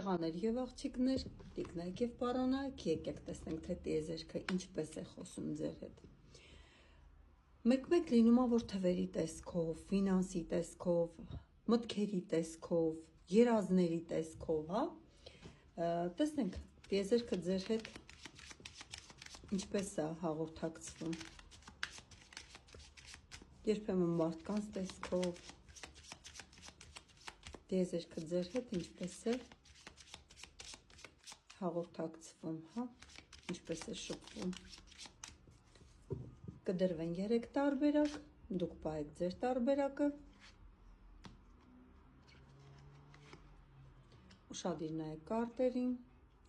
Սեղաներ եւ աղջիկներ, տիկնայք եւ պարանայք, եկեք տեսնենք թե տիեզերքը ինչպես է խոսում ձեր հետ։ Մեկ-մեկ լինում է, որ թվերի տեսքով, ֆինանսի տեսքով, մտքերի տեսքով, երազների տեսքով, հա։ Տեսնենք տիեզերքը ձեր հետ ինչպես է հաղորդակցվում։ Երբեմն մարդկանց տեսքով, տիեզերքը ձեր հետ ինչպես է հաղորդակցվում, հա, ինչպես է շփվում։ Կդրվեն 3 տարբերակ, դուք պահեք ձեր տարբերակը։ Ուշադիր նայեք կարտերին,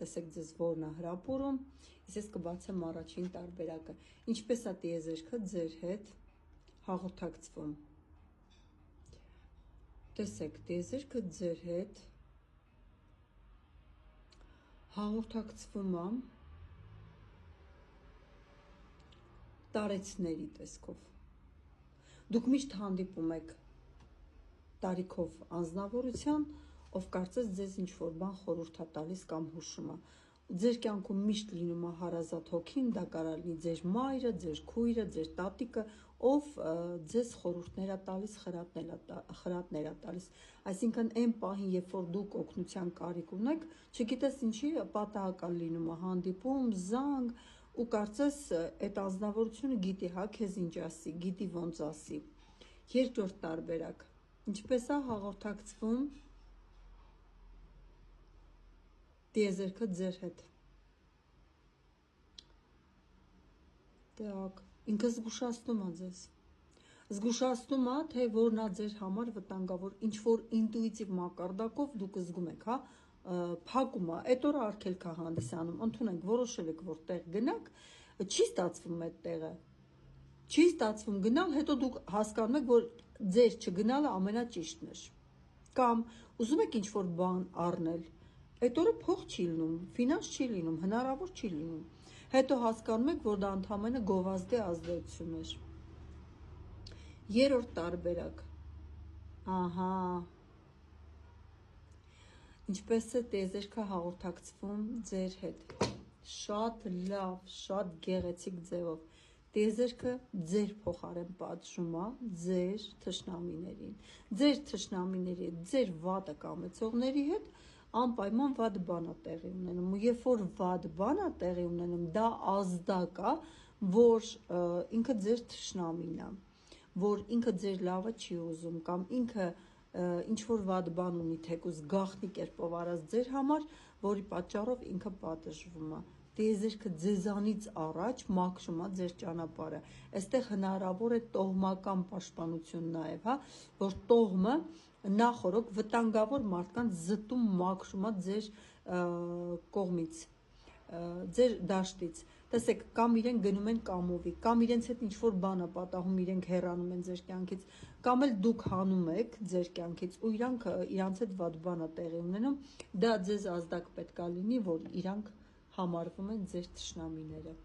տեսեք ձեզ որն է հրապուրում, ես կբացեմ առաջին տարբերակը։ Ինչպես է տիեզերքը ձեր հետ հաղորդակցվում։ Տեսեք, տիեզերքը ձեր հետ հաղորդակցվում է տարեցների տեսքով։ Դուք միշտ հանդիպում եք տարիքով անձնավորության, ով կարծես ձեզ ինչ-որ բան խորհուրդ է տալիս կամ հուշում է։ Ձեր կյանքում միշտ լինում է հարազատ հոգին, դա կարող լինի ձեր մայրը, ձեր քույրը, ձեր տատիկը, ով ձեզ խորհուրդներ է տալիս, խրատներ է տալիս։ Այսինքն այն պահին, երբ որ դուք օգնության կարիք ունեք, չգիտես ինչի պատահական լինում է հանդիպում, զանգ, ու կարծես այդ անձնավորությունը գիտի, հա, քեզ ինչ ասի, գիտի ոնց ասի։ Երկրորդ տարբերակ, ինչպես է հաղորդակցվում տիեզերքը ձեր հետ։ Так, ինքը զգուշացնում է ձեզ։ Զգուշացնում է, թե որն է ձեր համար վտանգավոր, ինչ որ ինտուիտիվ մակարդակով դուք զգում եք, հա, փակում է, այդ օրը արգելք է հանդիսանում, ընդունեք, որոշել եք, որ տեղ գնաք, չի ստացվում այդ տեղը։ Չի ստացվում գնալ, հետո դուք հասկանում եք, որ ձեր չգնալը ամենաճիշտն էր։ Կամ ուզում եք ինչ-որ բան առնել, այդ օրը փող չի լինում, ֆինանս չի լինում, հնարավոր չի լինում։ Հետո հասկանում եք, որ դա ընդհանրապես գովազդի ազդեցություն էր։ Երրորդ տարբերակ։ Ահա։ Ինչպես է տիեզերքը հաղորդակցվում ձեր հետ։ Շատ լավ, շատ գեղեցիկ ձևով։ Տիեզերքը ձեր փոխարեն պատժում է ձեր թշնամիներին։ Ձեր թշնամիների, ձեր վատը կամեցողների հետ անպայման վատ բան է տեղի ունենում։ Ու երբ որ վատ բան է տեղի ունենում, դա ազդակ է, որ ինքը ձեր թշնամին է, որ ինքը ձեր լավը չի ուզում կամ ինքը ինչ որ վատ բան ունի, թեկուզ գաղտնի կերպով արած ձեր համար, որի պատճառով ինքը պատժվում է։ Տիեզերքը ձեզանից առաջ մաքրում է ձեր ճանապարհը։ Այստեղ հնարավոր է տոհմական պաշտպանություն նաև, հա, որ տոհմը նախորոք վտանգավոր մարդկանց զտում մաքրում է ձեր կողմից, ձեր դաշտից։ Տեսեք, կամ իրենք գնում են կամովի, կամ իրենց հետ ինչ-որ բան է պատահում, իրենք հեռանում են ձեր կյանքից, կամ էլ դուք հանում եք ձեր կյանքից ու իրանց հետ վատ բան է տեղի ունենում, դա ձեզ ազդակ պետք է լինի, որ իրանք համարվում են ձեր թշնամիները։